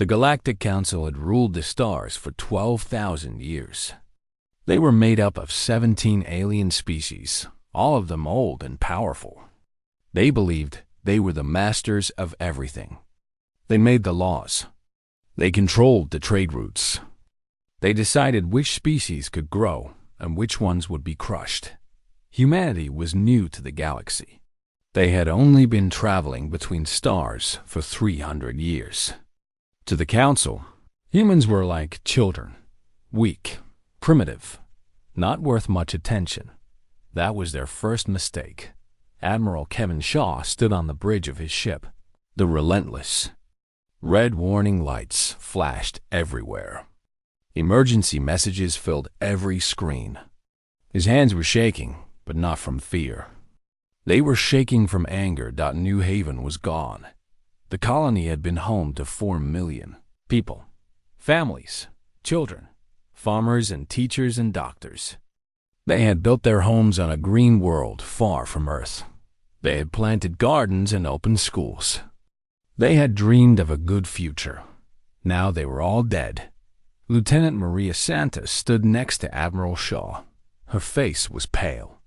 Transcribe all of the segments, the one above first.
The Galactic Council had ruled the stars for 12,000 years. They were made up of 17 alien species, all of them old and powerful. They believed they were the masters of everything. They made the laws. They controlled the trade routes. They decided which species could grow and which ones would be crushed. Humanity was new to the galaxy. They had only been traveling between stars for 300 years. To the Council, humans were like children, weak, primitive, not worth much attention. That was their first mistake. Admiral Kevin Shaw stood on the bridge of his ship, the Relentless. Red warning lights flashed everywhere. Emergency messages filled every screen. His hands were shaking, but not from fear. They were shaking from anger that New Haven was gone. The colony had been home to 4 million people, families, children, farmers and teachers and doctors. They had built their homes on a green world far from Earth. They had planted gardens and opened schools. They had dreamed of a good future. Now they were all dead. Lieutenant Maria Santos stood next to Admiral Shaw. Her face was pale.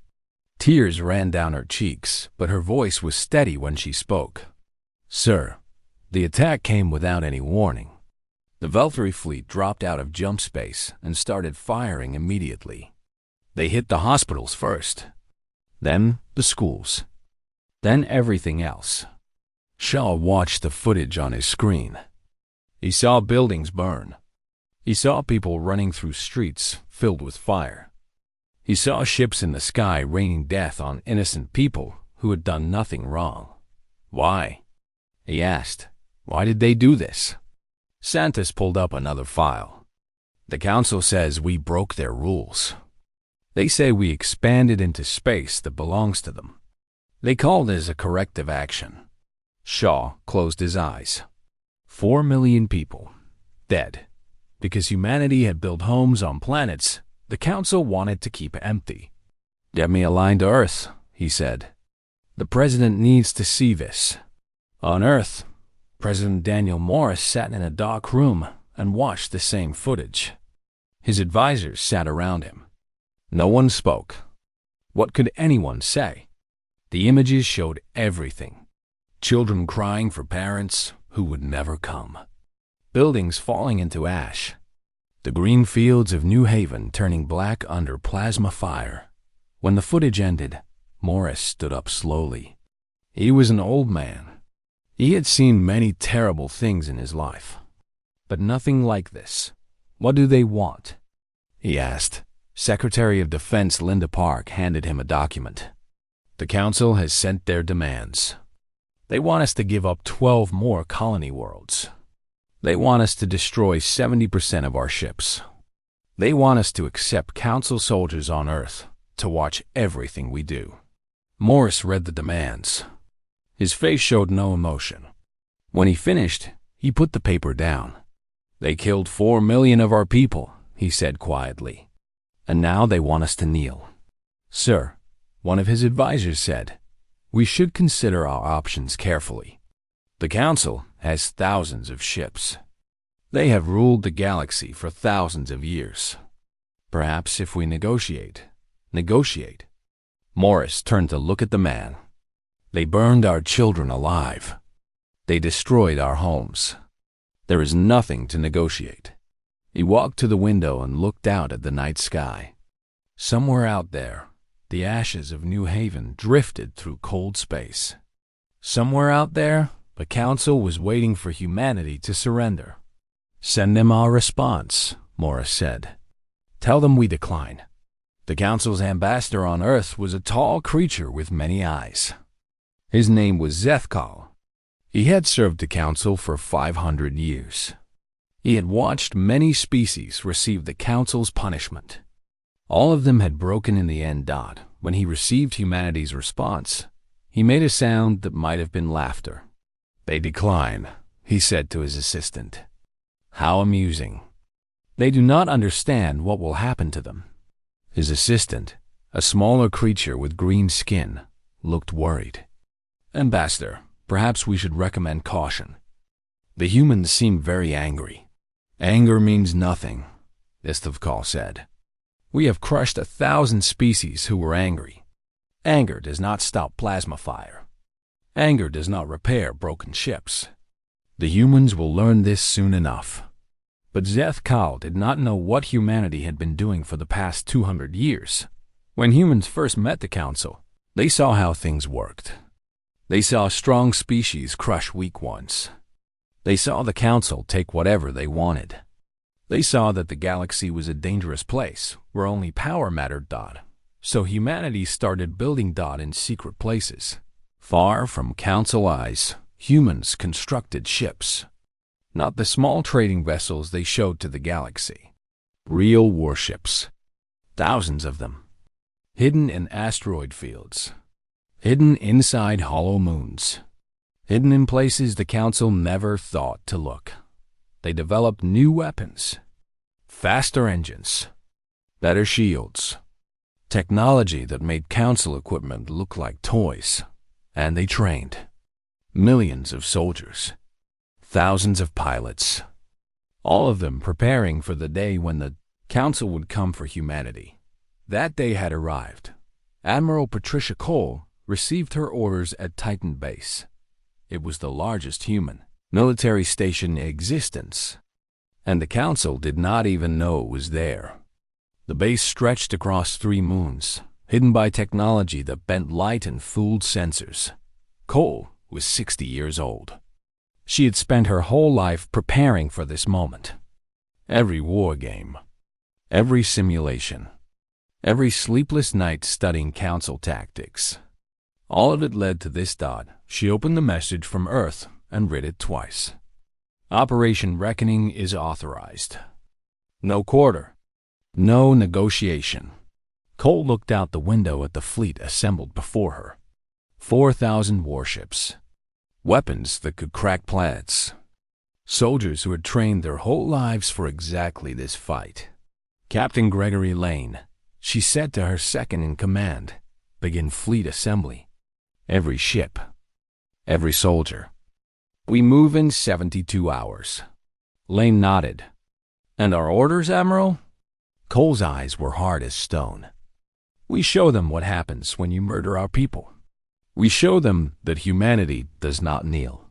Tears ran down her cheeks, but her voice was steady when she spoke. "Sir, the attack came without any warning. The Valkyrie fleet dropped out of jump space and started firing immediately. They hit the hospitals first, then the schools, then everything else." Shaw watched the footage on his screen. He saw buildings burn. He saw people running through streets filled with fire. He saw ships in the sky raining death on innocent people who had done nothing wrong. Why? He asked. Why did they do this? Santos pulled up another file. The Council says we broke their rules. They say we expanded into space that belongs to them. They call this a corrective action. Shaw closed his eyes. 4 million people, dead. Because humanity had built homes on planets the Council wanted to keep empty. "Get me a line to Earth," he said. "The President needs to see this." On Earth, President Daniel Morris sat in a dark room and watched the same footage. His advisors sat around him. No one spoke. What could anyone say? The images showed everything. Children crying for parents who would never come. Buildings falling into ash. The green fields of New Haven turning black under plasma fire. When the footage ended, Morris stood up slowly. He was an old man. He had seen many terrible things in his life, but nothing like this. "What do they want?" he asked. Secretary of Defense Linda Park handed him a document. "The Council has sent their demands. They want us to give up 12 more colony worlds. They want us to destroy 70% of our ships. They want us to accept Council soldiers on Earth to watch everything we do." Morris read the demands. His face showed no emotion. When he finished, he put the paper down. "They killed 4 million of our people," he said quietly. "And now they want us to kneel." "Sir," one of his advisors said, "we should consider our options carefully. The Council has thousands of ships. They have ruled the galaxy for thousands of years. Perhaps if we negotiate. Morris turned to look at the man. "They burned our children alive. They destroyed our homes. There is nothing to negotiate." He walked to the window and looked out at the night sky. Somewhere out there, the ashes of New Haven drifted through cold space. Somewhere out there, the Council was waiting for humanity to surrender. "Send them our response," Morris said. "Tell them we decline." The Council's ambassador on Earth was a tall creature with many eyes. His name was Zethkal. He had served the Council for 500 years. He had watched many species receive the Council's punishment. All of them had broken in the end. When he received humanity's response, he made a sound that might have been laughter. "They decline," he said to his assistant. "How amusing. They do not understand what will happen to them." His assistant, a smaller creature with green skin, looked worried. "Ambassador, perhaps we should recommend caution." The humans seemed very angry. "Anger means nothing," HFY said. "We have crushed 1,000 species who were angry. Anger does not stop plasma fire. Anger does not repair broken ships. The humans will learn this soon enough." But HFY did not know what humanity had been doing for the past 200 years. When humans first met the Council, they saw how things worked. They saw strong species crush weak ones. They saw the Council take whatever they wanted. They saw that the galaxy was a dangerous place where only power mattered. So humanity started building in secret places. Far from Council eyes, humans constructed ships. Not the small trading vessels they showed to the galaxy. Real warships. Thousands of them. Hidden in asteroid fields. Hidden inside hollow moons. Hidden in places the Council never thought to look. They developed new weapons. Faster engines. Better shields. Technology that made Council equipment look like toys. And they trained. Millions of soldiers. Thousands of pilots. All of them preparing for the day when the Council would come for humanity. That day had arrived. Admiral Patricia Cole received her orders at Titan Base. It was the largest human military station in existence, and the Council did not even know it was there. The base stretched across 3 moons, hidden by technology that bent light and fooled sensors. Cole was 60 years old. She had spent her whole life preparing for this moment. Every war game, every simulation, every sleepless night studying Council tactics. All of it led to this. She opened the message from Earth and read it twice. "Operation Reckoning is authorized. No quarter. No negotiation." Cole looked out the window at the fleet assembled before her. 4,000 warships. Weapons that could crack planets. Soldiers who had trained their whole lives for exactly this fight. "Captain Gregory Lane," she said to her second-in-command, "begin fleet assembly. Every ship. Every soldier. We move in 72 hours. Lane nodded. "And our orders, Admiral?" Cole's eyes were hard as stone. "We show them what happens when you murder our people. We show them that humanity does not kneel.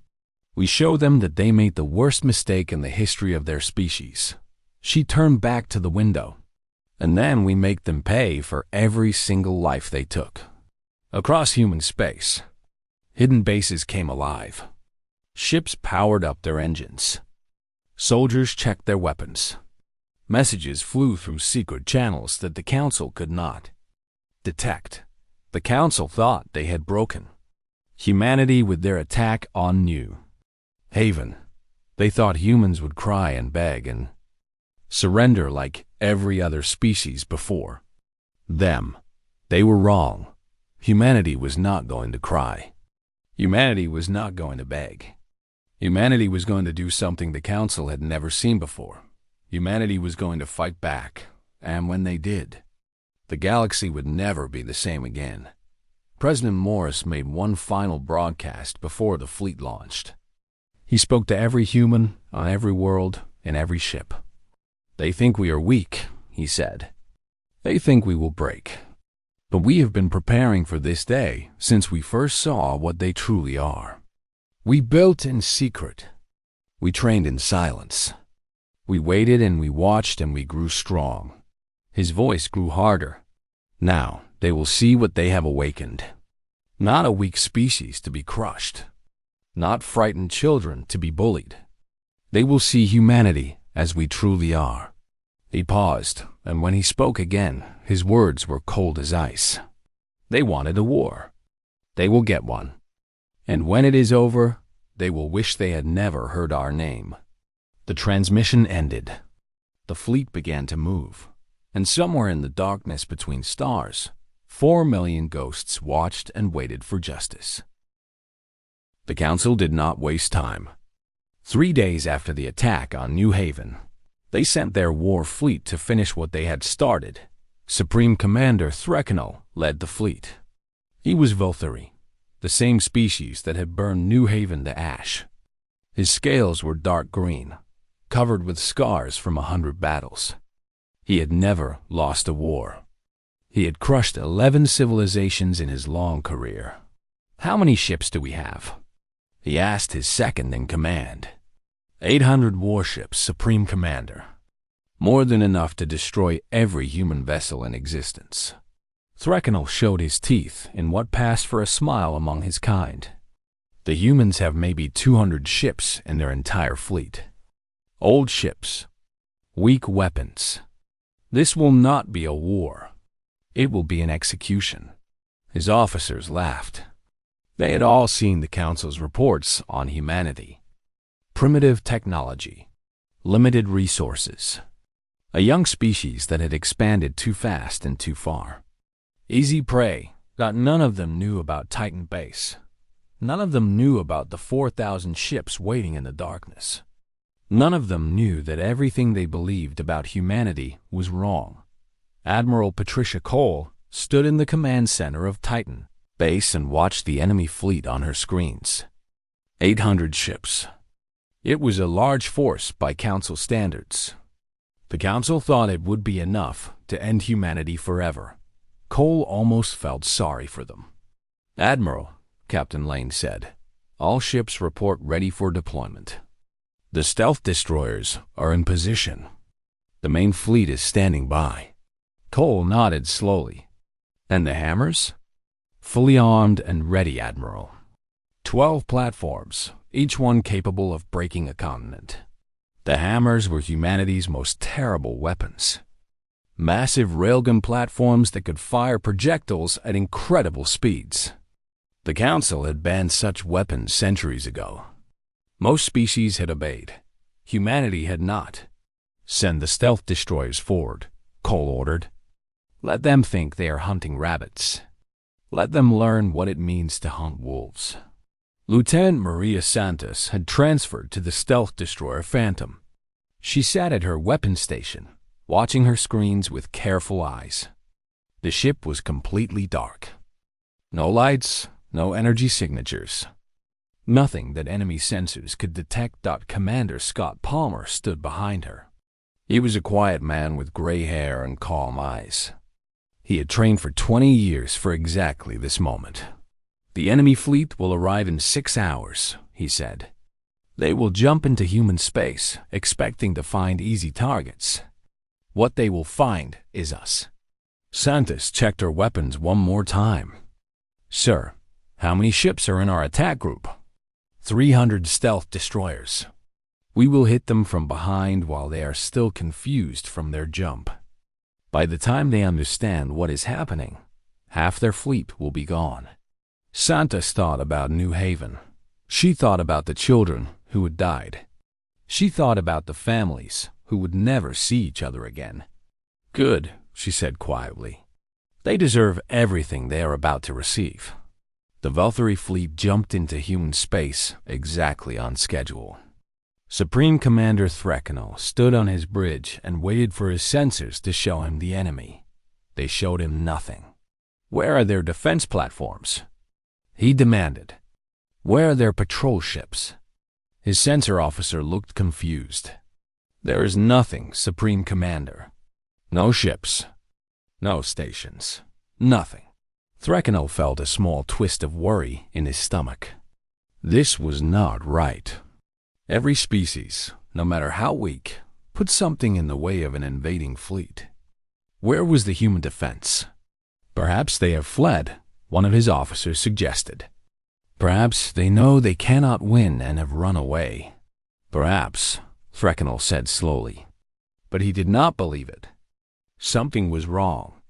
We show them that they made the worst mistake in the history of their species." She turned back to the window. "And then we make them pay for every single life they took." Across human space, hidden bases came alive. Ships powered up their engines. Soldiers checked their weapons. Messages flew through secret channels that the Council could not detect. The Council thought they had broken humanity with their attack on New Haven. They thought humans would cry and beg and surrender like every other species before them. They were wrong. Humanity was not going to cry. Humanity was not going to beg. Humanity was going to do something the Council had never seen before. Humanity was going to fight back, and when they did, the galaxy would never be the same again. President Morris made one final broadcast before the fleet launched. He spoke to every human on every world in every ship. "They think we are weak," he said. "They think we will break. But we have been preparing for this day since we first saw what they truly are. We built in secret. We trained in silence. We waited and we watched and we grew strong." His voice grew harder. "Now they will see what they have awakened. Not a weak species to be crushed. Not frightened children to be bullied. They will see humanity as we truly are." He paused, and when he spoke again, his words were cold as ice. "They wanted a war. They will get one. And when it is over, they will wish they had never heard our name." The transmission ended. The fleet began to move, and somewhere in the darkness between stars, 4 million ghosts watched and waited for justice. The Council did not waste time. 3 days after the attack on New Haven, they sent their war fleet to finish what they had started. Supreme Commander Threkanel led the fleet. He was Voltheri, the same species that had burned New Haven to ash. His scales were dark green, covered with scars from 100 battles. He had never lost a war. He had crushed 11 civilizations in his long career. "How many ships do we have?" he asked his second in command. 800 warships, Supreme Commander. More than enough to destroy every human vessel in existence. Threkanel showed his teeth in what passed for a smile among his kind. The humans have maybe 200 ships in their entire fleet. Old ships. Weak weapons. This will not be a war. It will be an execution. His officers laughed. They had all seen the Council's reports on humanity. Primitive technology. Limited resources. A young species that had expanded too fast and too far. Easy prey that none of them knew about Titan Base. None of them knew about the 4,000 ships waiting in the darkness. None of them knew that everything they believed about humanity was wrong. Admiral Patricia Cole stood in the command center of Titan Base and watched the enemy fleet on her screens. 800 ships. It was a large force by Council standards. The Council thought it would be enough to end humanity forever. Cole almost felt sorry for them. "Admiral," Captain Lane said, "all ships report ready for deployment. The stealth destroyers are in position. The main fleet is standing by." Cole nodded slowly. "And the hammers?" "Fully armed and ready, Admiral. 12 platforms, each one capable of breaking a continent." The hammers were humanity's most terrible weapons. Massive railgun platforms that could fire projectiles at incredible speeds. The Council had banned such weapons centuries ago. Most species had obeyed. Humanity had not. "Send the stealth destroyers forward," Cole ordered. "Let them think they are hunting rabbits. Let them learn what it means to hunt wolves." Lieutenant Maria Santos had transferred to the stealth destroyer Phantom. She sat at her weapons station, watching her screens with careful eyes. The ship was completely dark. No lights, no energy signatures. Nothing that enemy sensors could detect. Commander Scott Palmer stood behind her. He was a quiet man with gray hair and calm eyes. He had trained for 20 years for exactly this moment. "The enemy fleet will arrive in 6 hours," he said. "They will jump into human space, expecting to find easy targets. What they will find is us." Santos checked her weapons one more time. "Sir, how many ships are in our attack group?" 300 stealth destroyers. We will hit them from behind while they are still confused from their jump. By the time they understand what is happening, half their fleet will be gone." Santos thought about New Haven. She thought about the children who had died. She thought about the families who would never see each other again. "Good," she said quietly. "They deserve everything they are about to receive." The Valkyrie fleet jumped into human space exactly on schedule. Supreme Commander Threkanel stood on his bridge and waited for his sensors to show him the enemy. They showed him nothing. "Where are their defense platforms?" he demanded. "Where are their patrol ships?" His sensor officer looked confused. "There is nothing, Supreme Commander. No ships. No stations. Nothing." Threkanel felt a small twist of worry in his stomach. This was not right. Every species, no matter how weak, put something in the way of an invading fleet. Where was the human defense? "Perhaps they have fled," one of his officers suggested. "Perhaps they know they cannot win and have run away." "Perhaps," Threkanel said slowly. But he did not believe it. Something was wrong.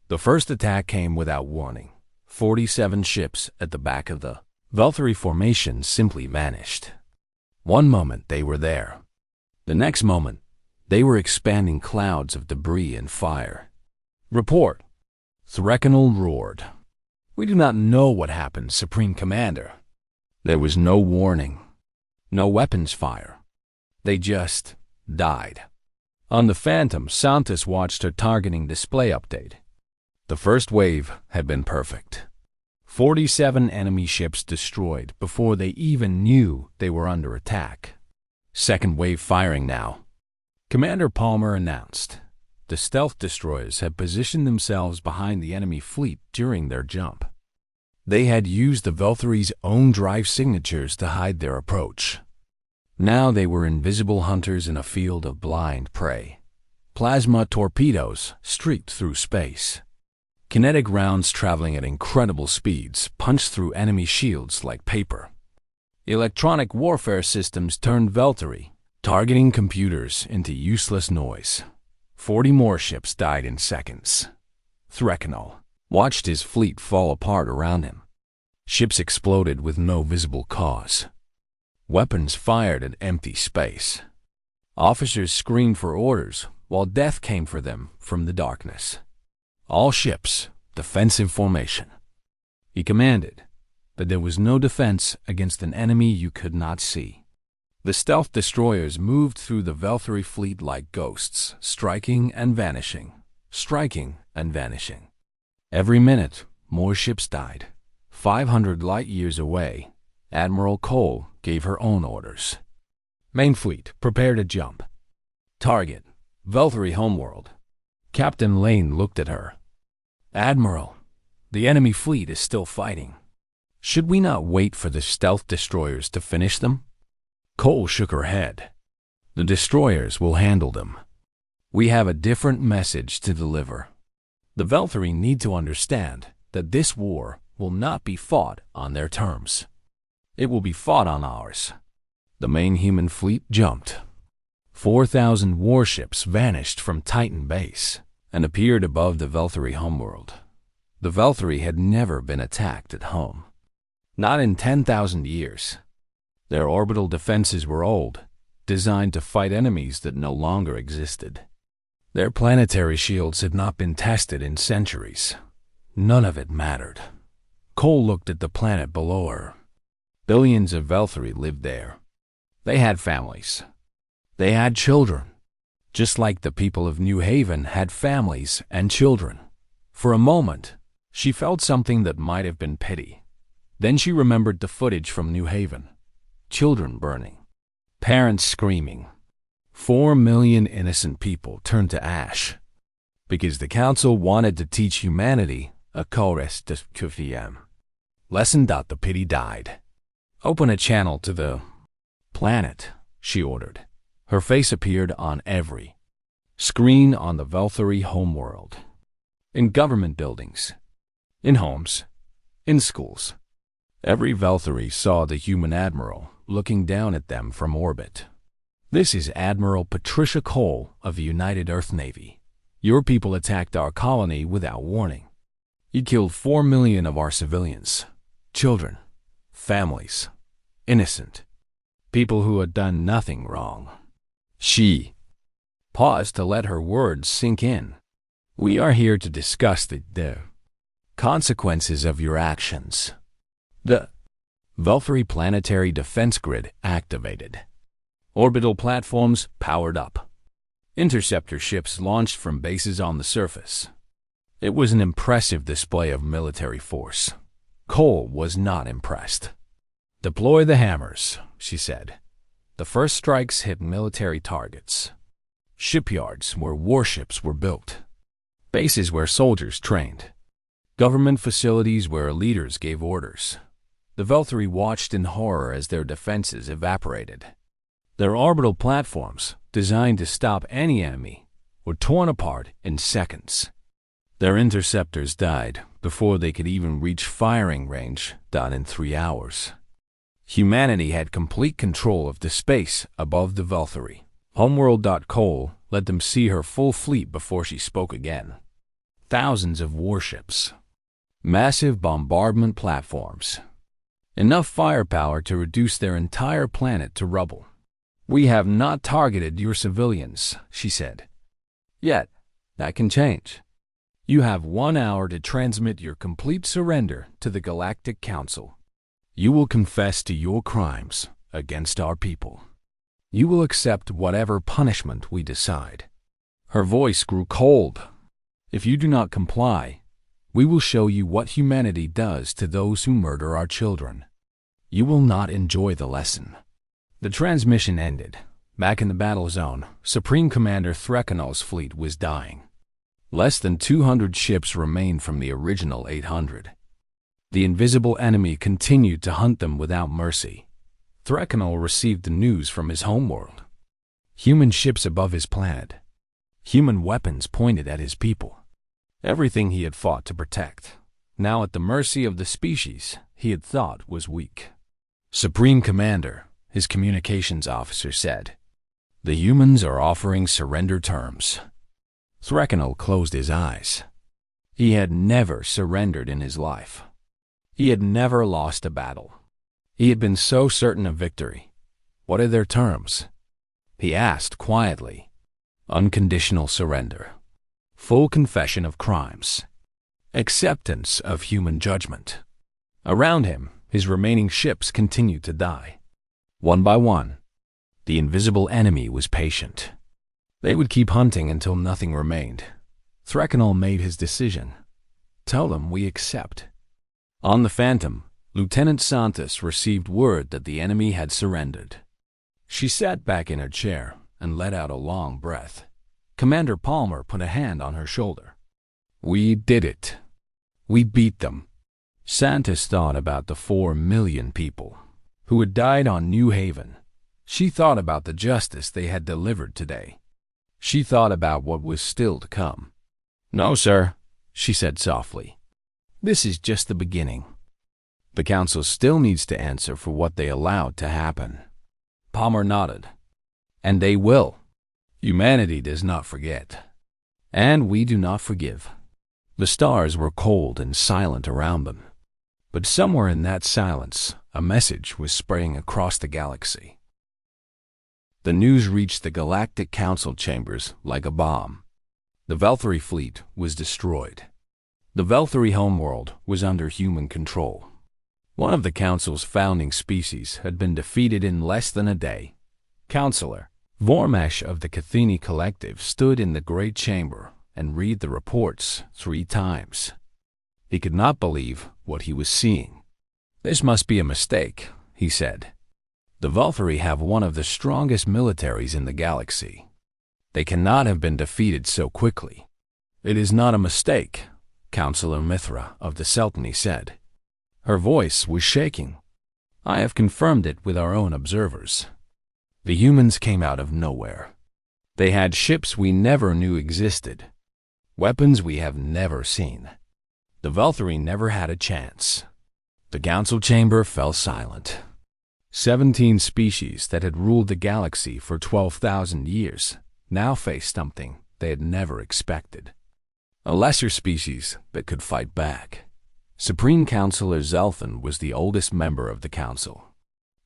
The first attack came without warning. 47 ships at the back of the Valkyrie formation simply vanished. One moment they were there. The next moment, they were expanding clouds of debris and fire. "Report!" Threkanel roared. "We do not know what happened, Supreme Commander." There was no warning, no weapons fire. They just died. On the Phantom, Santos watched her targeting display update. The first wave had been perfect. 47 enemy ships destroyed before they even knew they were under attack. Second wave firing now. Commander Palmer announced. The stealth destroyers had positioned themselves behind the enemy fleet during their jump. They had used the Valkyrie's own drive signatures to hide their approach. Now they were invisible hunters in a field of blind prey. Plasma torpedoes streaked through space. Kinetic rounds traveling at incredible speeds punched through enemy shields like paper. Electronic warfare systems turned Valkyrie, targeting computers into useless noise. 40 more ships died in seconds. Threkanol watched his fleet fall apart around him. Ships exploded with no visible cause. Weapons fired at empty space. Officers screamed for orders while death came for them from the darkness. All ships, defensive formation. He commanded, but there was no defense against an enemy you could not see. The stealth destroyers moved through the Valkyrie fleet like ghosts, striking and vanishing, striking and vanishing. Every minute, more ships died. 500 light-years away, Admiral Cole gave her own orders. Main fleet, prepare to jump. Target, Valkyrie homeworld. Captain Lane looked at her. Admiral, the enemy fleet is still fighting. Should we not wait for the stealth destroyers to finish them? Cole shook her head. The destroyers will handle them. We have a different message to deliver. The Valkyrie need to understand that this war will not be fought on their terms. It will be fought on ours. The main human fleet jumped. 4,000 warships vanished from Titan base and appeared above the Valkyrie homeworld. The Valkyrie had never been attacked at home. Not in 10,000 years. Their orbital defenses were old, designed to fight enemies that no longer existed. Their planetary shields had not been tested in centuries. None of it mattered. Cole looked at the planet below her. Billions of Valkyrie lived there. They had families. They had children. Just like the people of New Haven had families and children. For a moment, she felt something that might have been pity. Then she remembered the footage from New Haven. Children burning. Parents screaming. 4 million innocent people turned to ash. Because the Council wanted to teach humanity a chorus de QVM. Lesson. The pity died. Open a channel to the planet, she ordered. Her face appeared on every screen on the Valkyrie homeworld. In government buildings, in homes, in schools. Every Valkyrie saw the human admiral looking down at them from orbit. This is Admiral Patricia Cole of the United Earth Navy. Your people attacked our colony without warning. You killed 4 million of our civilians, children, families, innocent, people who had done nothing wrong. She paused to let her words sink in. We are here to discuss the consequences of your actions. The Valkyrie planetary defense grid activated. Orbital platforms powered up. Interceptor ships launched from bases on the surface. It was an impressive display of military force. Cole was not impressed. Deploy the hammers, she said. The first strikes hit military targets. Shipyards where warships were built. Bases where soldiers trained. Government facilities where leaders gave orders. The Valkyrie watched in horror as their defenses evaporated. Their orbital platforms, designed to stop any enemy, were torn apart in seconds. Their interceptors died before they could even reach firing range, done in 3 hours. Humanity had complete control of the space above the Valkyrie. Homeworld.Cole let them see her full fleet before she spoke again. Thousands of warships. Massive bombardment platforms. Enough firepower to reduce their entire planet to rubble. We have not targeted your civilians, she said. Yet, that can change. You have 1 hour to transmit your complete surrender to the Galactic Council. You will confess to your crimes against our people. You will accept whatever punishment we decide. Her voice grew cold. If you do not comply, We will show you what humanity does to those who murder our children. You will not enjoy the lesson." The transmission ended. Back in the battle zone, Supreme Commander Threkanol's fleet was dying. Less than 200 ships remained from the original 800. The invisible enemy continued to hunt them without mercy. Threkanol received the news from his homeworld. Human ships above his planet. Human weapons pointed at his people. Everything he had fought to protect, now at the mercy of the species he had thought was weak. "Supreme Commander," his communications officer said, "the humans are offering surrender terms." Threkanol closed his eyes. He had never surrendered in his life. He had never lost a battle. He had been so certain of victory. "What are their terms?" he asked quietly. "Unconditional surrender. Full confession of crimes. Acceptance of human judgment." Around him, his remaining ships continued to die. One by one, the invisible enemy was patient. They would keep hunting until nothing remained. Threkanol made his decision. "Tell them we accept." On the Phantom, Lieutenant Santos received word that the enemy had surrendered. She sat back in her chair and let out a long breath. Commander Palmer put a hand on her shoulder. "We did it. We beat them." Santos thought about the 4 million people who had died on New Haven. She thought about the justice they had delivered today. She thought about what was still to come. "No, sir," she said softly. "This is just the beginning. The Council still needs to answer for what they allowed to happen." Palmer nodded. "And they will. Humanity does not forget. And we do not forgive." The stars were cold and silent around them. But somewhere in that silence, a message was spreading across the galaxy. The news reached the Galactic Council chambers like a bomb. The Velthari fleet was destroyed. The Velthari homeworld was under human control. One of the Council's founding species had been defeated in less than a day. Counselor Vormesh of the Cathini Collective stood in the Great Chamber and read the reports 3 times. He could not believe what he was seeing. "This must be a mistake," he said. "The Velthari have one of the strongest militaries in the galaxy. They cannot have been defeated so quickly." "It is not a mistake," Counselor Mithra of the Seltany said. Her voice was shaking. "I have confirmed it with our own observers. The humans came out of nowhere. They had ships we never knew existed, weapons we have never seen. The Velthari never had a chance." The council chamber fell silent. 17 species that had ruled the galaxy for 12,000 years now faced something they had never expected. A lesser species that could fight back. Supreme Counselor Zelthan was the oldest member of the council.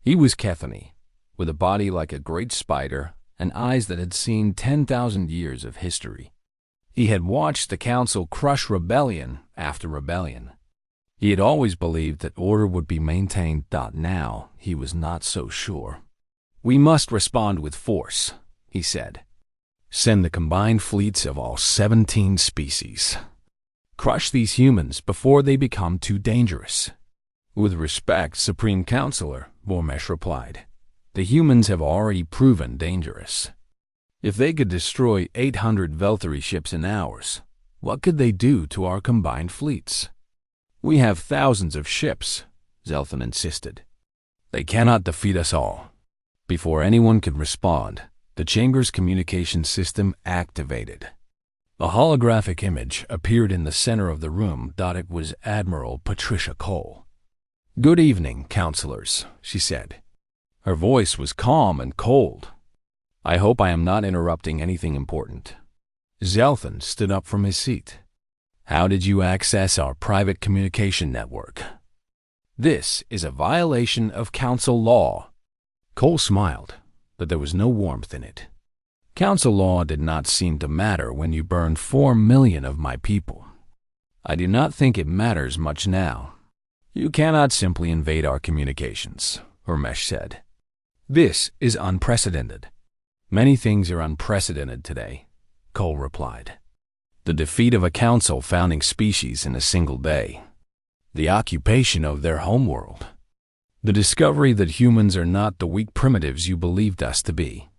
He was Cathini, with a body like a great spider and eyes that had seen 10,000 years of history. He had watched the council crush rebellion after rebellion. He had always believed that order would be maintained. Now he was not so sure. "We must respond with force," he said. "Send the combined fleets of all 17 species. Crush these humans before they become too dangerous." "With respect, Supreme Counselor," Vormesh replied, "the humans have already proven dangerous. If they could destroy 800 Velthari ships in hours, what could they do to our combined fleets?" "We have thousands of ships," Zelthan insisted. "They cannot defeat us all." Before anyone could respond, the chamber's communication system activated. A holographic image appeared in the center of the room. It was Admiral Patricia Cole. "Good evening, counselors," she said. Her voice was calm and cold. "I hope I am not interrupting anything important." Zelthan stood up from his seat. "How did you access our private communication network?" "This is a violation of council law." Cole smiled, but there was no warmth in it. "Council law did not seem to matter when you burned 4 million of my people. I do not think it matters much now. You cannot simply invade our communications," Vormesh said. "This is unprecedented." "Many things are unprecedented today," Cole replied. The defeat of a council founding species in a single day. The occupation of their homeworld. The discovery that humans are not the weak primitives you believed us to be.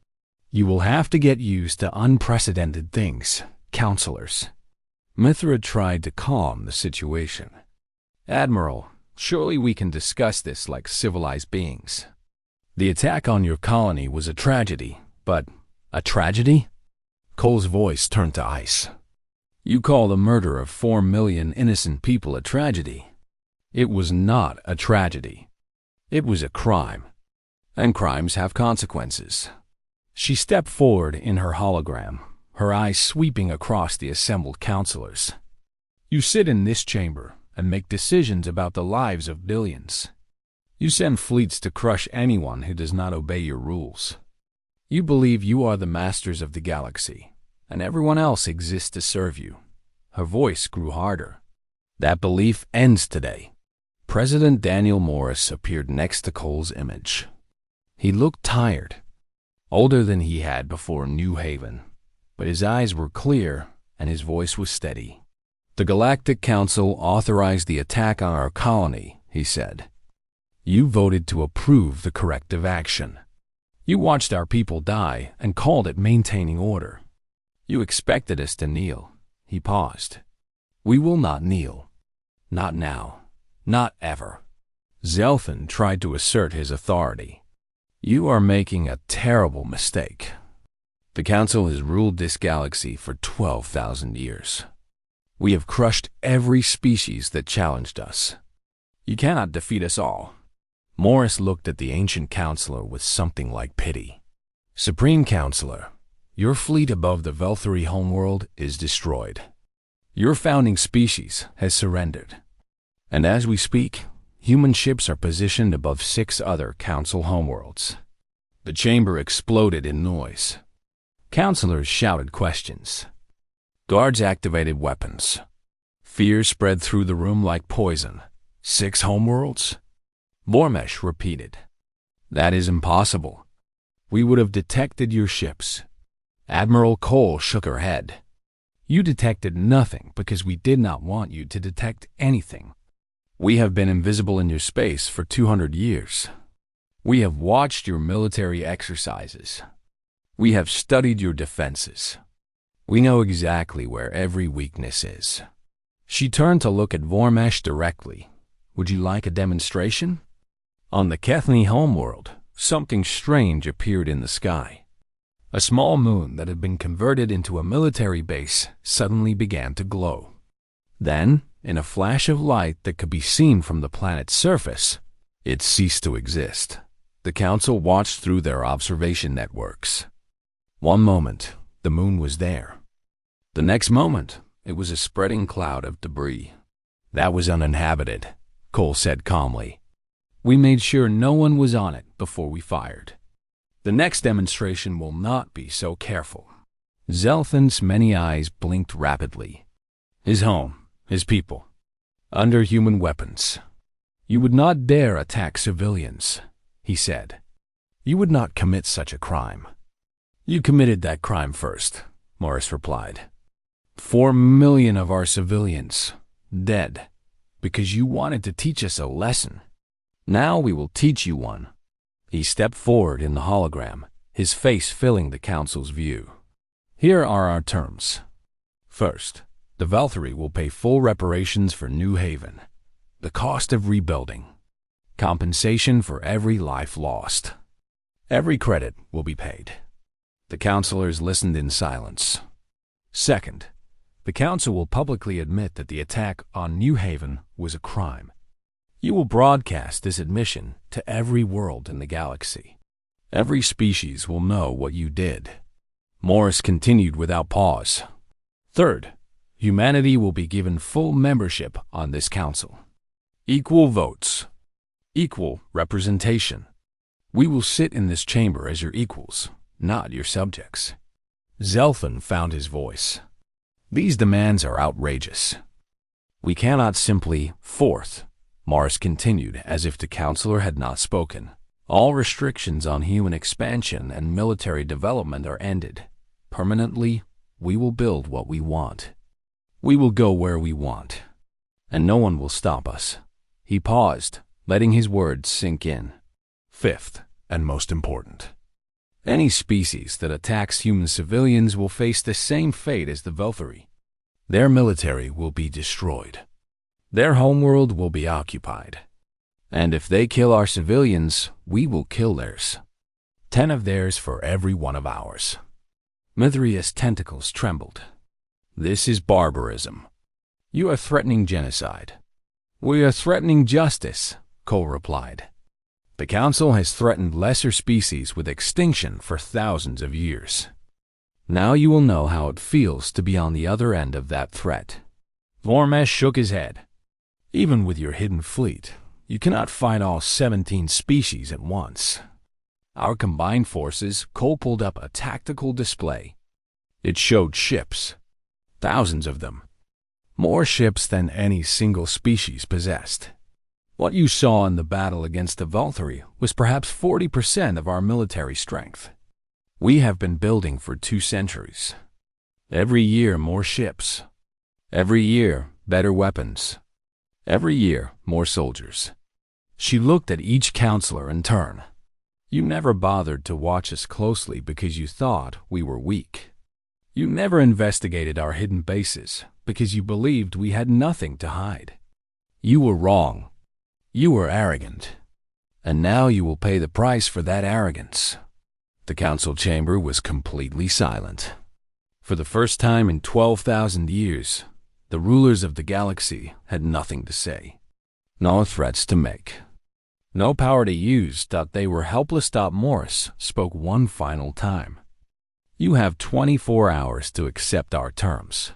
You will have to get used to unprecedented things, counselors. Mithra tried to calm the situation. Admiral, surely we can discuss this like civilized beings. The attack on your colony was a tragedy, but a tragedy? Cole's voice turned to ice. You call the murder of 4 million innocent people a tragedy. It was not a tragedy. It was a crime. And crimes have consequences. She stepped forward in her hologram, her eyes sweeping across the assembled counselors. You sit in this chamber and make decisions about the lives of billions. You send fleets to crush anyone who does not obey your rules. You believe you are the masters of the galaxy, and everyone else exists to serve you. Her voice grew harder. That belief ends today. President Daniel Morris appeared next to Cole's image. He looked tired, older than he had before New Haven, but his eyes were clear and his voice was steady. The Galactic Council authorized the attack on our colony, he said. You voted to approve the corrective action. You watched our people die and called it maintaining order. You expected us to kneel. He paused. We will not kneel. Not now. Not ever. Zelthan tried to assert his authority. You are making a terrible mistake. The Council has ruled this galaxy for 12,000 years. We have crushed every species that challenged us. You cannot defeat us all. Morris looked at the ancient counselor with something like pity. Supreme Counselor, your fleet above the Velthari homeworld is destroyed. Your founding species has surrendered. And as we speak, human ships are positioned above 6 other Council homeworlds. The chamber exploded in noise. Counselors shouted questions. Guards activated weapons. Fear spread through the room like poison. 6 homeworlds? Vormesh repeated. That is impossible. We would have detected your ships. Admiral Cole shook her head. You detected nothing because we did not want you to detect anything. We have been invisible in your space for 200 years. We have watched your military exercises. We have studied your defenses. We know exactly where every weakness is. She turned to look at Vormesh directly. Would you like a demonstration? On the Kethni homeworld, something strange appeared in the sky. A small moon that had been converted into a military base suddenly began to glow. Then, in a flash of light that could be seen from the planet's surface, it ceased to exist. The Council watched through their observation networks. One moment, the moon was there. The next moment, it was a spreading cloud of debris. That was uninhabited, Cole said calmly. We made sure no one was on it before we fired. The next demonstration will not be so careful. Zelthan's many eyes blinked rapidly. His home, his people, under human weapons. You would not dare attack civilians, he said. You would not commit such a crime. You committed that crime first, Morris replied. 4 million of our civilians, dead, because you wanted to teach us a lesson. Now we will teach you one. He stepped forward in the hologram, his face filling the Council's view. Here are our terms. First, the Velthari will pay full reparations for New Haven, the cost of rebuilding, compensation for every life lost. Every credit will be paid. The counselors listened in silence. Second, the Council will publicly admit that the attack on New Haven was a crime. You will broadcast this admission to every world in the galaxy. Every species will know what you did. Morris continued without pause. Third, humanity will be given full membership on this council. Equal votes. Equal representation. We will sit in this chamber as your equals, not your subjects. Zelthan found his voice. These demands are outrageous. We cannot simply, fourth, Morris continued as if the counselor had not spoken. All restrictions on human expansion and military development are ended. Permanently, we will build what we want. We will go where we want, and no one will stop us." He paused, letting his words sink in. "Fifth, and most important, any species that attacks human civilians will face the same fate as the Velthari. Their military will be destroyed. Their homeworld will be occupied. And if they kill our civilians, we will kill theirs. 10 of theirs for every one of ours." Mithria's tentacles trembled. "This is barbarism. You are threatening genocide." "We are threatening justice," Cole replied. "The Council has threatened lesser species with extinction for thousands of years. Now you will know how it feels to be on the other end of that threat." Vormesh shook his head. "Even with your hidden fleet, you cannot fight all 17 species at once. Our combined forces," Cole pulled up a tactical display. It showed ships, thousands of them. More ships than any single species possessed. What you saw in the battle against the Velthari was perhaps 40% of our military strength. We have been building for 2 centuries. Every year, more ships. Every year, better weapons. Every year, more soldiers." She looked at each counselor in turn. "You never bothered to watch us closely because you thought we were weak. You never investigated our hidden bases because you believed we had nothing to hide. You were wrong. You were arrogant. And now you will pay the price for that arrogance." The council chamber was completely silent. For the first time in 12,000 years, the rulers of the galaxy had nothing to say. No threats to make. No power to use. They were helpless. Morris spoke one final time. "You have 24 hours to accept our terms.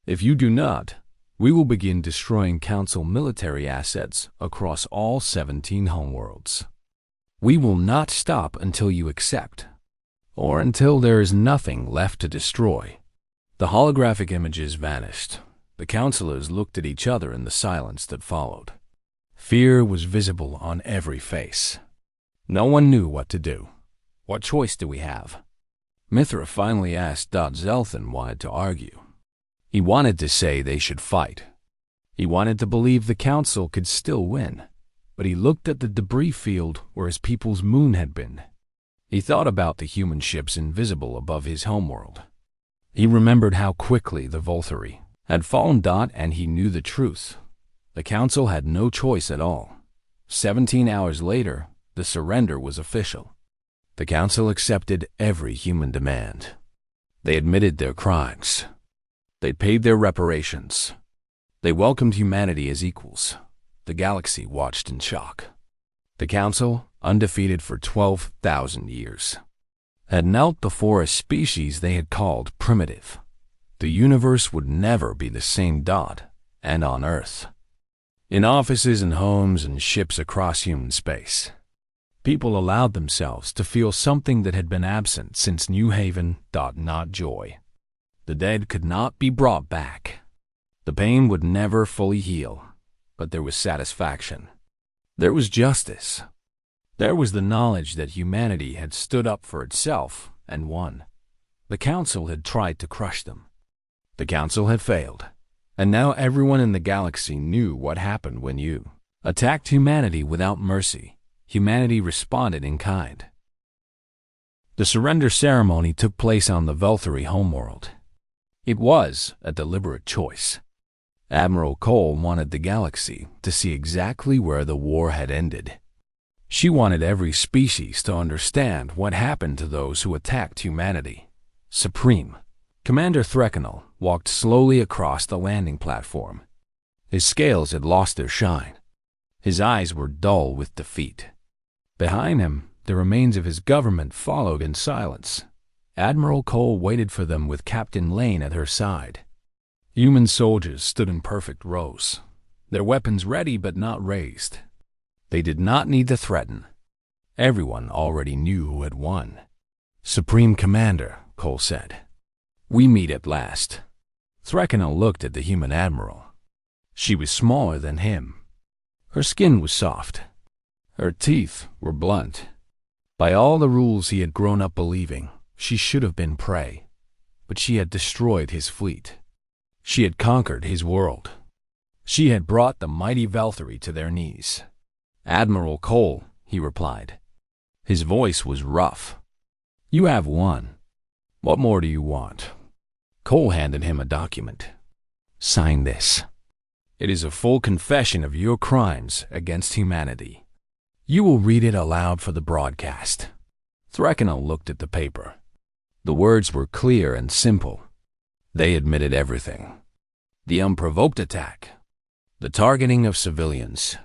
If you do not, we will begin destroying Council military assets across all 17 homeworlds. We will not stop until you accept, or until there is nothing left to destroy." The holographic images vanished. The counselors looked at each other in the silence that followed. Fear was visible on every face. No one knew what to do. "What choice do we have?" Mithra finally asked. Zelthan wanted to argue. He wanted to say they should fight. He wanted to believe the Council could still win. But he looked at the debris field where his people's moon had been. He thought about the human ships invisible above his homeworld. He remembered how quickly the Velthari had fallen. And he knew the truth. The Council had no choice at all. 17 hours later, the surrender was official. The Council accepted every human demand. They admitted their crimes. They paid their reparations. They welcomed humanity as equals. The galaxy watched in shock. The Council, undefeated for 12,000 years, had knelt before a species they had called primitive. The universe would never be the same. And on Earth, in offices and homes and ships across human space, people allowed themselves to feel something that had been absent since New Haven. Not joy. The dead could not be brought back. The pain would never fully heal. But there was satisfaction. There was justice. There was the knowledge that humanity had stood up for itself and won. The Council had tried to crush them. The Council had failed. And now everyone in the galaxy knew what happened when you attacked humanity without mercy. Humanity responded in kind. The surrender ceremony took place on the Velthari homeworld. It was a deliberate choice. Admiral Cole wanted the galaxy to see exactly where the war had ended. She wanted every species to understand what happened to those who attacked humanity. Supreme Commander Threkanel walked slowly across the landing platform. His scales had lost their shine. His eyes were dull with defeat. Behind him, the remains of his government followed in silence. Admiral Cole waited for them with Captain Lane at her side. Human soldiers stood in perfect rows, their weapons ready but not raised. They did not need to threaten. Everyone already knew who had won. "Supreme Commander," Cole said, "we meet at last." Threkanel looked at the human admiral. She was smaller than him. Her skin was soft. Her teeth were blunt. By all the rules he had grown up believing, she should have been prey. But she had destroyed his fleet. She had conquered his world. She had brought the mighty Valkyrie to their knees. "Admiral Cole," he replied. His voice was rough. "You have won. What more do you want?" Cole handed him a document. "Sign this. It is a full confession of your crimes against humanity. You will read it aloud for the broadcast." Threkanel looked at the paper. The words were clear and simple. They admitted everything. The unprovoked attack, the targeting of civilians,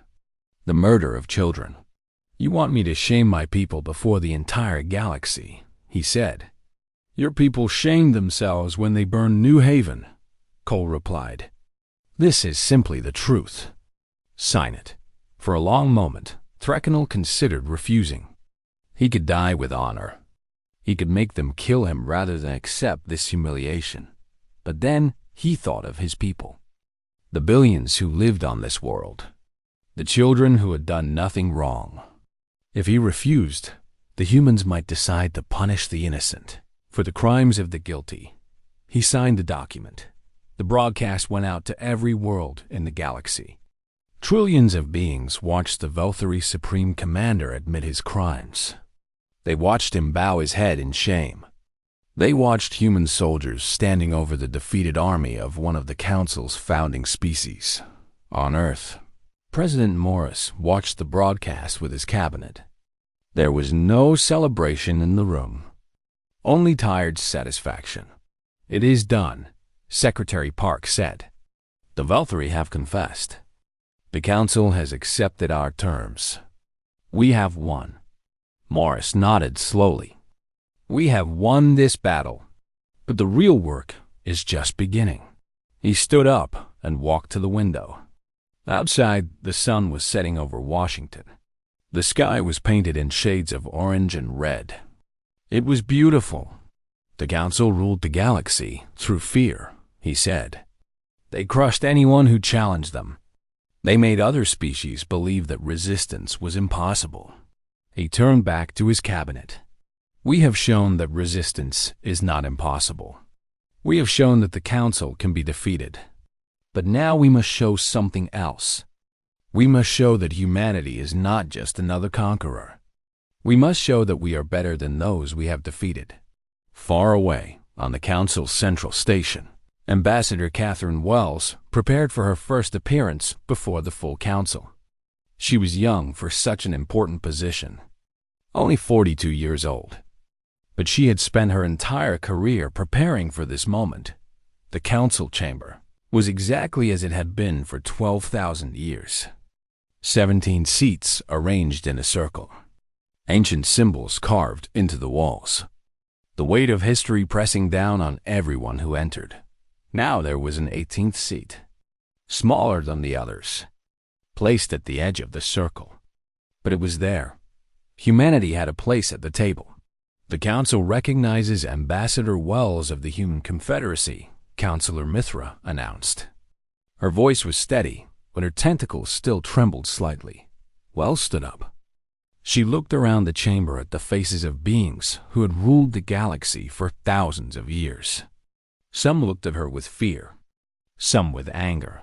the murder of children. "You want me to shame my people before the entire galaxy," he said. "Your people shamed themselves when they burned New Haven," Cole replied. "This is simply the truth. Sign it." For a long moment, Threkanel considered refusing. He could die with honor. He could make them kill him rather than accept this humiliation. But then he thought of his people, the billions who lived on this world, the children who had done nothing wrong. If he refused, the humans might decide to punish the innocent for the crimes of the guilty. He signed the document. The broadcast went out to every world in the galaxy. Trillions of beings watched the Valkyrie Supreme Commander admit his crimes. They watched him bow his head in shame. They watched human soldiers standing over the defeated army of one of the Council's founding species. On Earth, President Morris watched the broadcast with his cabinet. There was no celebration in the room, only tired satisfaction. "It is done," Secretary Park said. "The Valkyrie have confessed. The Council has accepted our terms. We have won." Morris nodded slowly. "We have won this battle, but the real work is just beginning." He stood up and walked to the window. Outside, the sun was setting over Washington. The sky was painted in shades of orange and red. It was beautiful. "The Council ruled the galaxy through fear," he said. "They crushed anyone who challenged them. They made other species believe that resistance was impossible." He turned back to his cabinet. "We have shown that resistance is not impossible. We have shown that the Council can be defeated. But now we must show something else. We must show that humanity is not just another conqueror. We must show that we are better than those we have defeated." Far away, on the Council's central station, Ambassador Catherine Wells prepared for her first appearance before the full Council. She was young for such an important position, only 42 years old. But she had spent her entire career preparing for this moment. The Council chamber was exactly as it had been for 12,000 years. 17 seats arranged in a circle, ancient symbols carved into the walls, the weight of history pressing down on everyone who entered. Now there was an 18th seat, smaller than the others, placed at the edge of the circle. But it was there. Humanity had a place at the table. "The Council recognizes Ambassador Wells of the Human Confederacy," Counselor Mithra announced. Her voice was steady, but her tentacles still trembled slightly. Wells stood up. She looked around the chamber at the faces of beings who had ruled the galaxy for thousands of years. Some looked at her with fear, some with anger,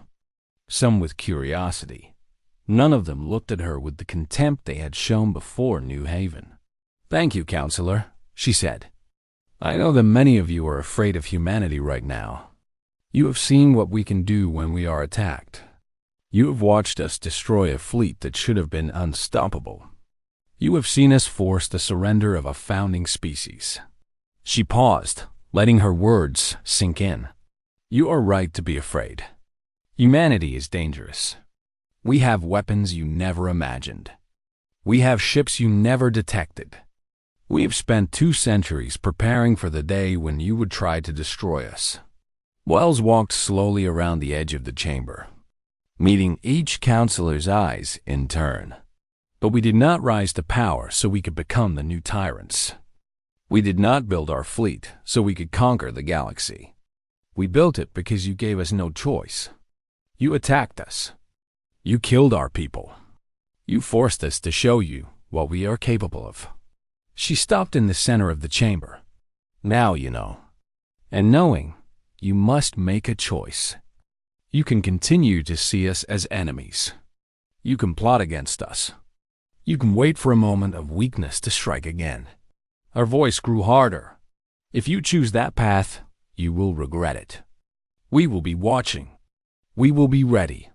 some with curiosity. None of them looked at her with the contempt they had shown before New Haven. "Thank you, Counselor," she said. "I know that many of you are afraid of humanity right now. You have seen what we can do when we are attacked. You have watched us destroy a fleet that should have been unstoppable. You have seen us force the surrender of a founding species." She paused, letting her words sink in. "You are right to be afraid. Humanity is dangerous. We have weapons you never imagined. We have ships you never detected. We have spent 2 centuries preparing for the day when you would try to destroy us." Wells walked slowly around the edge of the chamber, meeting each counselor's eyes in turn. "But we did not rise to power so we could become the new tyrants. We did not build our fleet so we could conquer the galaxy. We built it because you gave us no choice. You attacked us. You killed our people. You forced us to show you what we are capable of." She stopped in the center of the chamber. "Now you know. And knowing you must make a choice. You can continue to see us as enemies. You can plot against us. You can wait for a moment of weakness to strike again. Her voice grew harder. If you choose that path, you will regret it. We will be watching. We will be ready.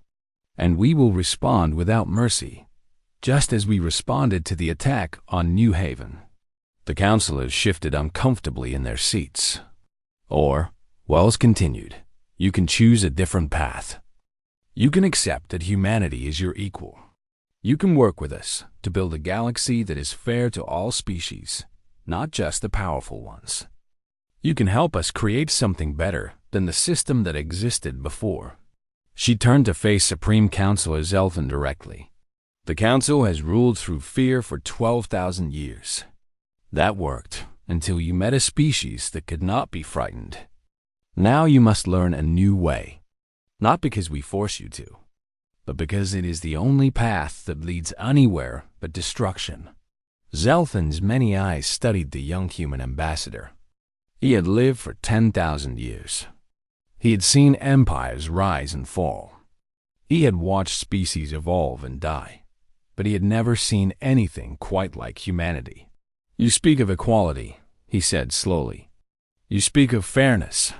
And we will respond without mercy, just as we responded to the attack on New Haven. The counselors shifted uncomfortably in their seats. Or, Wells continued, you can choose a different path. You can accept that humanity is your equal. You can work with us to build a galaxy that is fair to all species, not just the powerful ones. You can help us create something better than the system that existed before. She turned to face Supreme Counselor Zelfin directly. The Council has ruled through fear for 12,000 years. That worked until you met a species that could not be frightened. Now you must learn a new way, not because we force you to, but because it is the only path that leads anywhere but destruction. Zelfin's many eyes studied the young human ambassador. He had lived for 10,000 years. He had seen empires rise and fall. He had watched species evolve and die, but he had never seen anything quite like humanity. You speak of equality, he said slowly. You speak of fairness,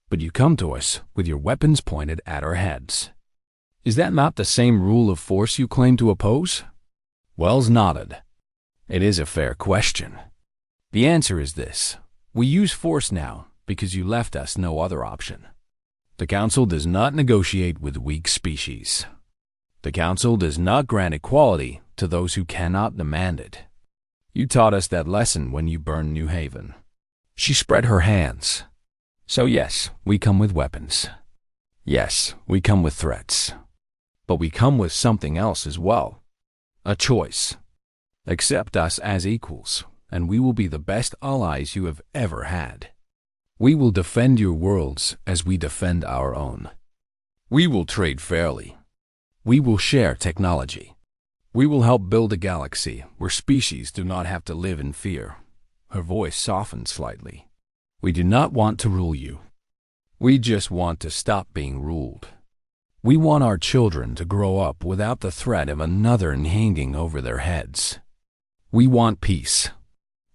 but you come to us with your weapons pointed at our heads. Is that not the same rule of force you claim to oppose? Wells nodded. It is a fair question. The answer is this. We use force now because you left us no other option. The Council does not negotiate with weak species. The Council does not grant equality to those who cannot demand it. You taught us that lesson when you burned New Haven. She spread her hands. So yes, we come with weapons. Yes, we come with threats. But we come with something else as well. A choice. Accept us as equals, and we will be the best allies you have ever had. We will defend your worlds as we defend our own. We will trade fairly. We will share technology. We will help build a galaxy where species do not have to live in fear. Her voice softened slightly. We do not want to rule you. We just want to stop being ruled. We want our children to grow up without the threat of another hanging over their heads. We want peace.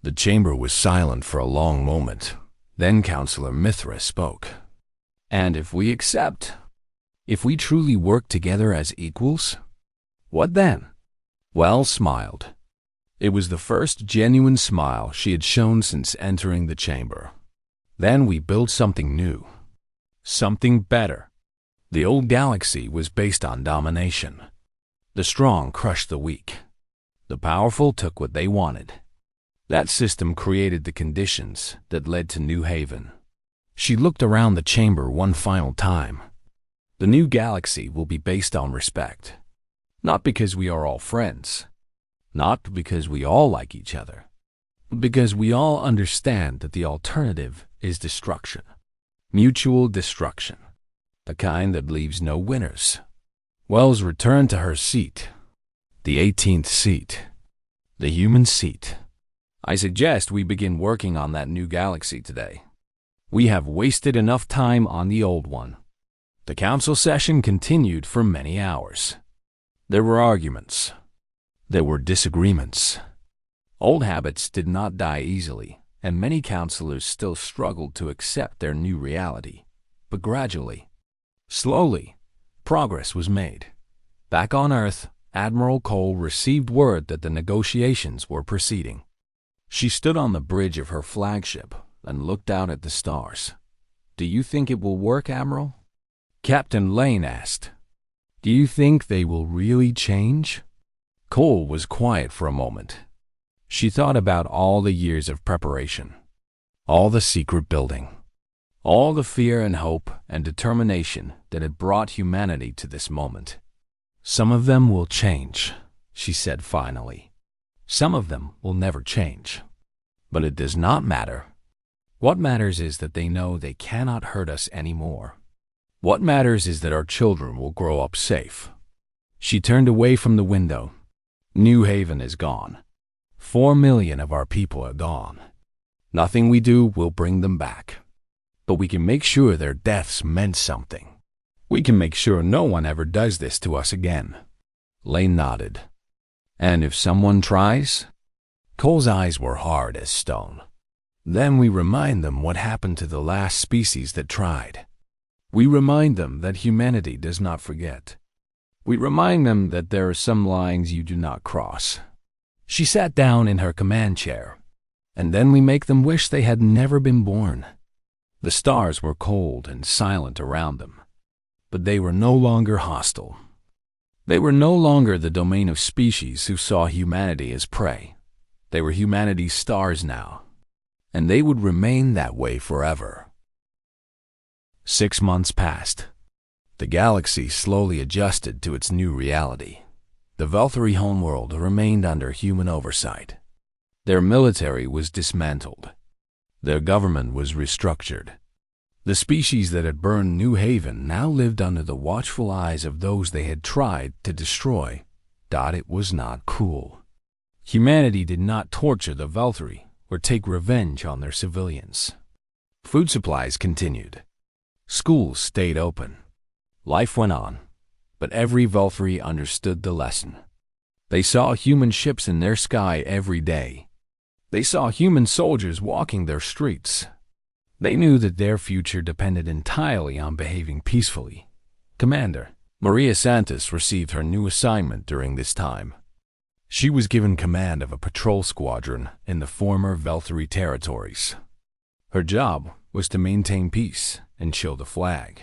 The chamber was silent for a long moment. Then Counselor Mithra spoke. And if we accept, if we truly work together as equals, what then? Wells smiled. It was the first genuine smile she had shown since entering the chamber. Then we built something new. Something better. The old galaxy was based on domination. The strong crushed the weak. The powerful took what they wanted. That system created the conditions that led to New Haven. She looked around the chamber one final time. The new galaxy will be based on respect. Not because we are all friends. Not because we all like each other. But because we all understand that the alternative is destruction. Mutual destruction. The kind that leaves no winners. Wells returned to her seat. The 18th seat. The human seat. I suggest we begin working on that new galaxy today. We have wasted enough time on the old one. The council session continued for many hours. There were arguments. There were disagreements. Old habits did not die easily, and many counselors still struggled to accept their new reality. But gradually, slowly, progress was made. Back on Earth, Admiral Cole received word that the negotiations were proceeding. She stood on the bridge of her flagship and looked out at the stars. Do you think it will work, Admiral? Captain Lane asked. Do you think they will really change? Cole was quiet for a moment. She thought about all the years of preparation, all the secret building, all the fear and hope and determination that had brought humanity to this moment. Some of them will change, she said finally. Some of them will never change. But it does not matter. What matters is that they know they cannot hurt us anymore. What matters is that our children will grow up safe. She turned away from the window. New Haven is gone. 4 million of our people are gone. Nothing we do will bring them back. But we can make sure their deaths meant something. We can make sure no one ever does this to us again." Lane nodded. "And if someone tries?" Cole's eyes were hard as stone. "Then we remind them what happened to the last species that tried. We remind them that humanity does not forget. We remind them that there are some lines you do not cross." She sat down in her command chair. "And then we make them wish they had never been born." The stars were cold and silent around them, but they were no longer hostile. They were no longer the domain of species who saw humanity as prey. They were humanity's stars now, and they would remain that way forever. 6 months passed. The galaxy slowly adjusted to its new reality. The Valkyrie homeworld remained under human oversight. Their military was dismantled. Their government was restructured. The species that had burned New Haven now lived under the watchful eyes of those they had tried to destroy. It was not cool. Humanity did not torture the Valkyrie or take revenge on their civilians. Food supplies continued. Schools stayed open. Life went on, but every Valkyrie understood the lesson. They saw human ships in their sky every day. They saw human soldiers walking their streets. They knew that their future depended entirely on behaving peacefully. Commander Maria Santos received her new assignment during this time. She was given command of a patrol squadron in the former Valkyrie territories. Her job was to maintain peace and show the flag.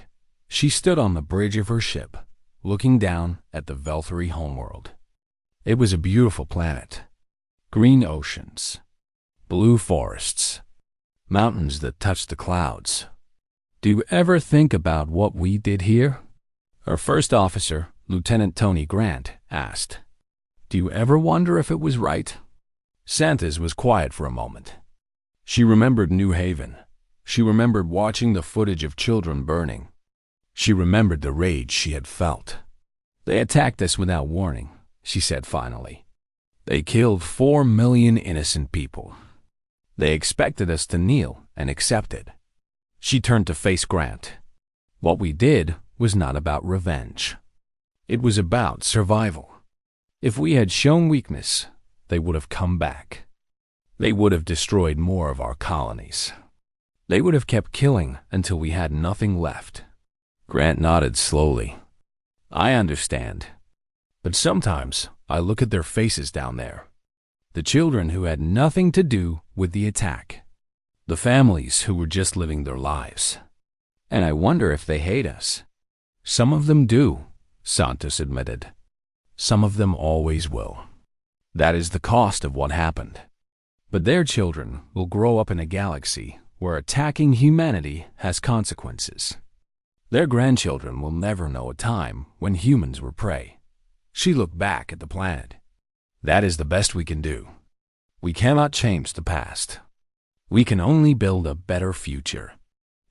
She stood on the bridge of her ship, looking down at the Valkyrie homeworld. It was a beautiful planet. Green oceans, blue forests, mountains that touched the clouds. "Do you ever think about what we did here?" Her first officer, Lieutenant Tony Grant, asked. "Do you ever wonder if it was right?" Santos was quiet for a moment. She remembered New Haven. She remembered watching the footage of children burning. She remembered the rage she had felt. "They attacked us without warning," she said finally. "They killed 4 million innocent people. They expected us to kneel and accept it." She turned to face Grant. "What we did was not about revenge. It was about survival. If we had shown weakness, they would have come back. They would have destroyed more of our colonies. They would have kept killing until we had nothing left." Grant nodded slowly. "I understand. But sometimes I look at their faces down there. The children who had nothing to do with the attack. The families who were just living their lives. And I wonder if they hate us." "Some of them do," Santos admitted. "Some of them always will. That is the cost of what happened. But their children will grow up in a galaxy where attacking humanity has consequences. Their grandchildren will never know a time when humans were prey." She looked back at the planet. "That is the best we can do. We cannot change the past. We can only build a better future."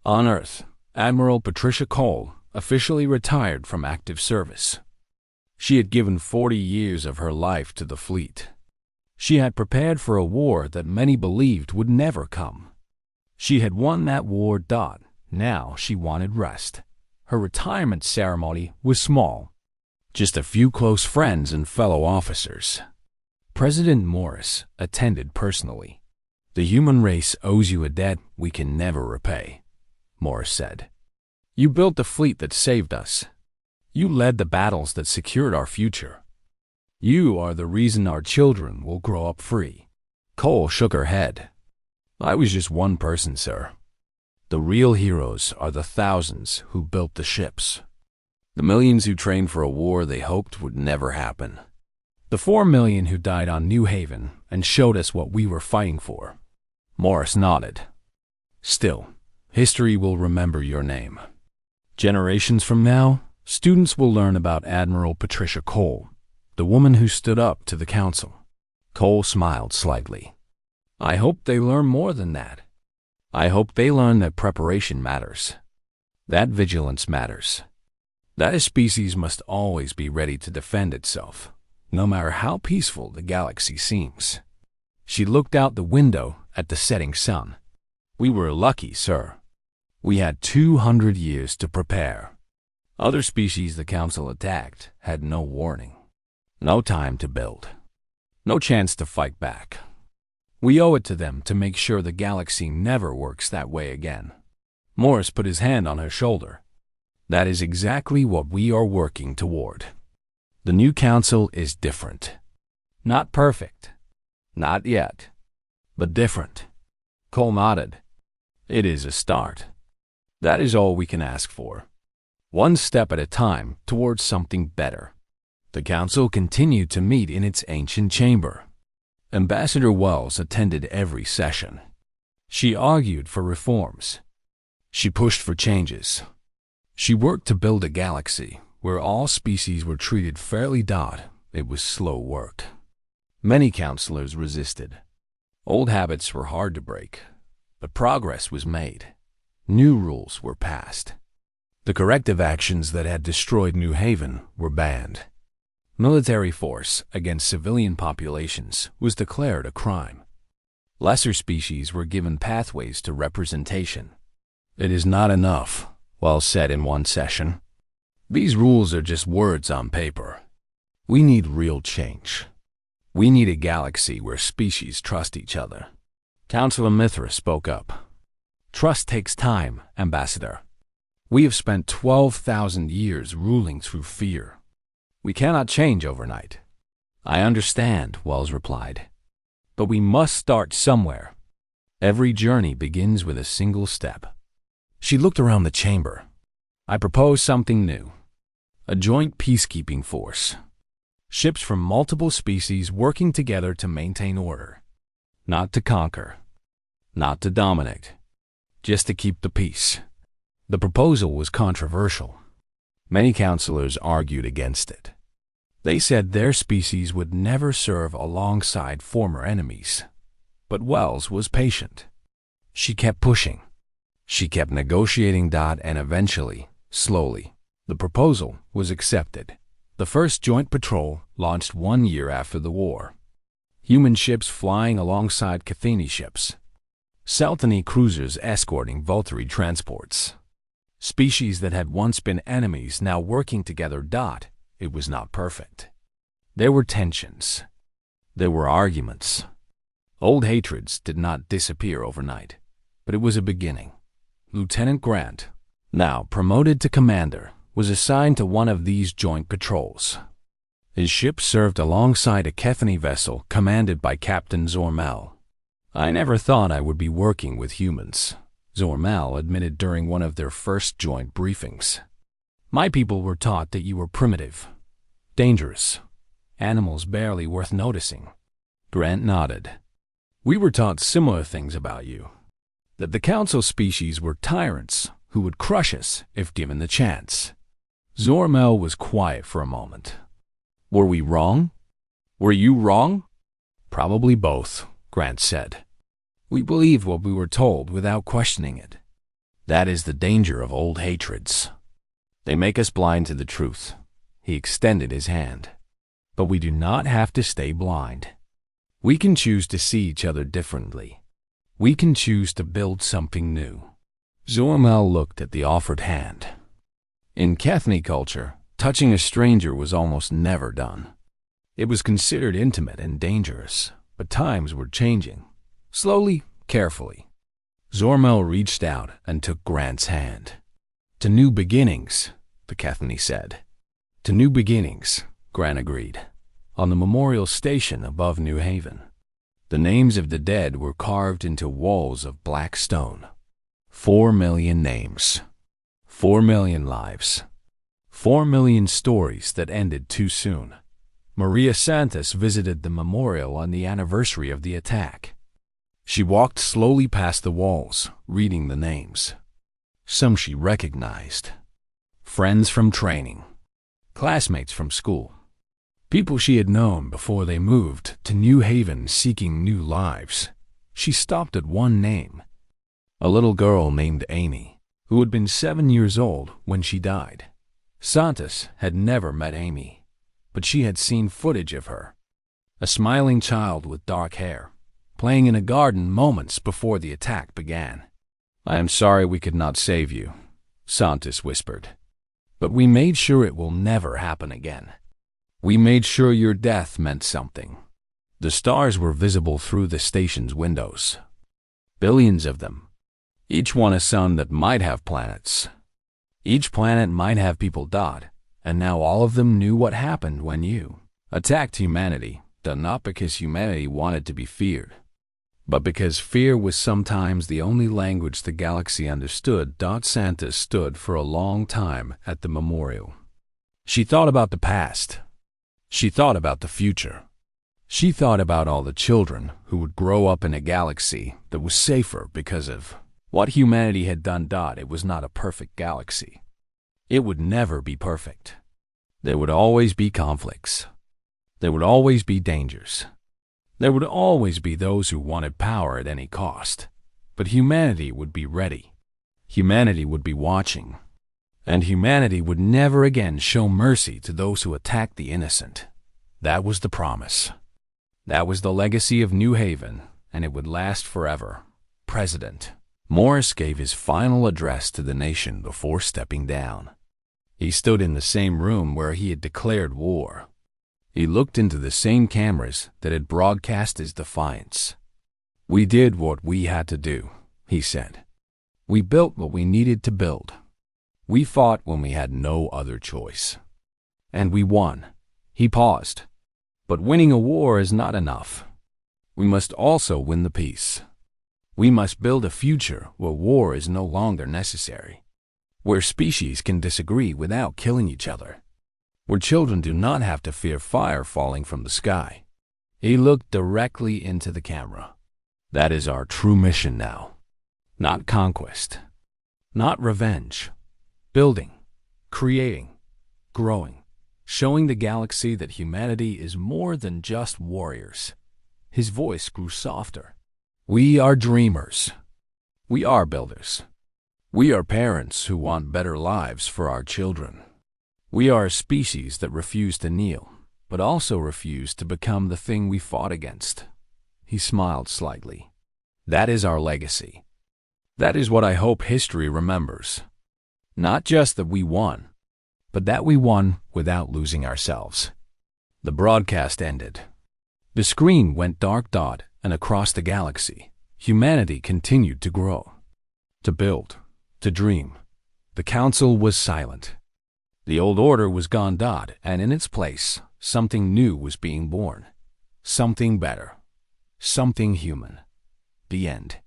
On Earth, Admiral Patricia Cole officially retired from active service. She had given 40 years of her life to the fleet. She had prepared for a war that many believed would never come. She had won that war. Now she wanted rest. Her retirement ceremony was small. Just a few close friends and fellow officers. President Morris attended personally. "The human race owes you a debt we can never repay," Morris said. "You built the fleet that saved us. You led the battles that secured our future. You are the reason our children will grow up free." Cole shook her head. "I was just one person, sir. The real heroes are the thousands who built the ships. The millions who trained for a war they hoped would never happen. The 4 million who died on New Haven and showed us what we were fighting for." Morris nodded. "Still, history will remember your name. Generations from now, students will learn about Admiral Patricia Cole, the woman who stood up to the council." Cole smiled slightly. "I hope they learn more than that. I hope they learn that preparation matters. That vigilance matters. That a species must always be ready to defend itself, no matter how peaceful the galaxy seems." She looked out the window at the setting sun. "We were lucky, sir. We had 200 years to prepare. Other species the Council attacked had no warning. No time to build. No chance to fight back. We owe it to them to make sure the galaxy never works that way again. Morris put his hand on her shoulder. That is exactly what we are working toward. The new council is different. Not perfect. Not yet. But different. Cole nodded. It is a start. That is all we can ask for. One step at a time towards something better. The council continued to meet in its ancient chamber. Ambassador Wells attended every session. She argued for reforms. She pushed for changes. She worked to build a galaxy where all species were treated fairly. It was slow work. Many counselors resisted. Old habits were hard to break, but progress was made. New rules were passed. The corrective actions that had destroyed New Haven were banned. Military force against civilian populations was declared a crime. Lesser species were given pathways to representation. It is not enough, Wells said in one session. These rules are just words on paper. We need real change. We need a galaxy where species trust each other. Councilor Mithra spoke up. Trust takes time, Ambassador. We have spent 12,000 years ruling through fear. We cannot change overnight. I understand, Wells replied. But we must start somewhere. Every journey begins with a single step. She looked around the chamber. I propose something new. A joint peacekeeping force. Ships from multiple species working together to maintain order. Not to conquer. Not to dominate. Just to keep the peace. The proposal was controversial. Many counselors argued against it. They said their species would never serve alongside former enemies. But Wells was patient. She kept pushing. She kept negotiating. And eventually, slowly, the proposal was accepted. The first joint patrol launched 1 year after the war. Human ships flying alongside Cathini ships. Selthany cruisers escorting Volturi transports. Species that had once been enemies now working together. It was not perfect. There were tensions. There were arguments. Old hatreds did not disappear overnight, but it was a beginning. Lieutenant Grant, now promoted to commander, was assigned to one of these joint patrols. His ship served alongside a Cathini vessel commanded by Captain Zormel. I never thought I would be working with humans, Zormel admitted during one of their first joint briefings. My people were taught that you were primitive, dangerous, animals barely worth noticing. Grant nodded. We were taught similar things about you, that the council species were tyrants who would crush us if given the chance. Zormel was quiet for a moment. Were we wrong? Were you wrong? Probably both, Grant said. We believed what we were told without questioning it. That is the danger of old hatreds. They make us blind to the truth. He extended his hand. But we do not have to stay blind. We can choose to see each other differently. We can choose to build something new. Zormel looked at the offered hand. In Cathini culture, touching a stranger was almost never done. It was considered intimate and dangerous, but times were changing. Slowly, carefully. Zormel reached out and took Grant's hand. To new beginnings, the Cathini said. To new beginnings, Grant agreed. On the memorial station above New Haven, the names of the dead were carved into walls of black stone. 4 million names. 4 million lives. 4 million stories that ended too soon. Maria Santos visited the memorial on the anniversary of the attack. She walked slowly past the walls, reading the names. Some she recognized. Friends from training. Classmates from school. People she had known before they moved to New Haven seeking new lives. She stopped at one name. A little girl named Amy, who had been 7 years old when she died. Santos had never met Amy, but she had seen footage of her. A smiling child with dark hair, playing in a garden moments before the attack began. I am sorry we could not save you, Santis whispered. But we made sure it will never happen again. We made sure your death meant something. The stars were visible through the station's windows. Billions of them. Each one a sun that might have planets. Each planet might have people dot, and now all of them knew what happened when you attacked humanity, done not because humanity wanted to be feared, but because fear was sometimes the only language the galaxy understood. Santa stood for a long time at the memorial. She thought about the past. She thought about the future. She thought about all the children who would grow up in a galaxy that was safer because of what humanity had done. It was not a perfect galaxy. It would never be perfect. There would always be conflicts. There would always be dangers. There would always be those who wanted power at any cost. But humanity would be ready. Humanity would be watching. And humanity would never again show mercy to those who attacked the innocent. That was the promise. That was the legacy of New Haven, and it would last forever. President Morris gave his final address to the nation before stepping down. He stood in the same room where he had declared war. He looked into the same cameras that had broadcast his defiance. We did what we had to do, he said. We built what we needed to build. We fought when we had no other choice. And we won. He paused. But winning a war is not enough. We must also win the peace. We must build a future where war is no longer necessary, where species can disagree without killing each other, where children do not have to fear fire falling from the sky. He looked directly into the camera. That is our true mission now. Not conquest, not revenge. Building, creating, growing, showing the galaxy that humanity is more than just warriors. His voice grew softer. We are dreamers. We are builders. We are parents who want better lives for our children. We are a species that refuse to kneel, but also refuse to become the thing we fought against. He smiled slightly. That is our legacy. That is what I hope history remembers. Not just that we won, but that we won without losing ourselves. The broadcast ended. The screen went dark, and across the galaxy, humanity continued to grow, to build, to dream. The council was silent. The old order was gone, and in its place, something new was being born. Something better. Something human. The end.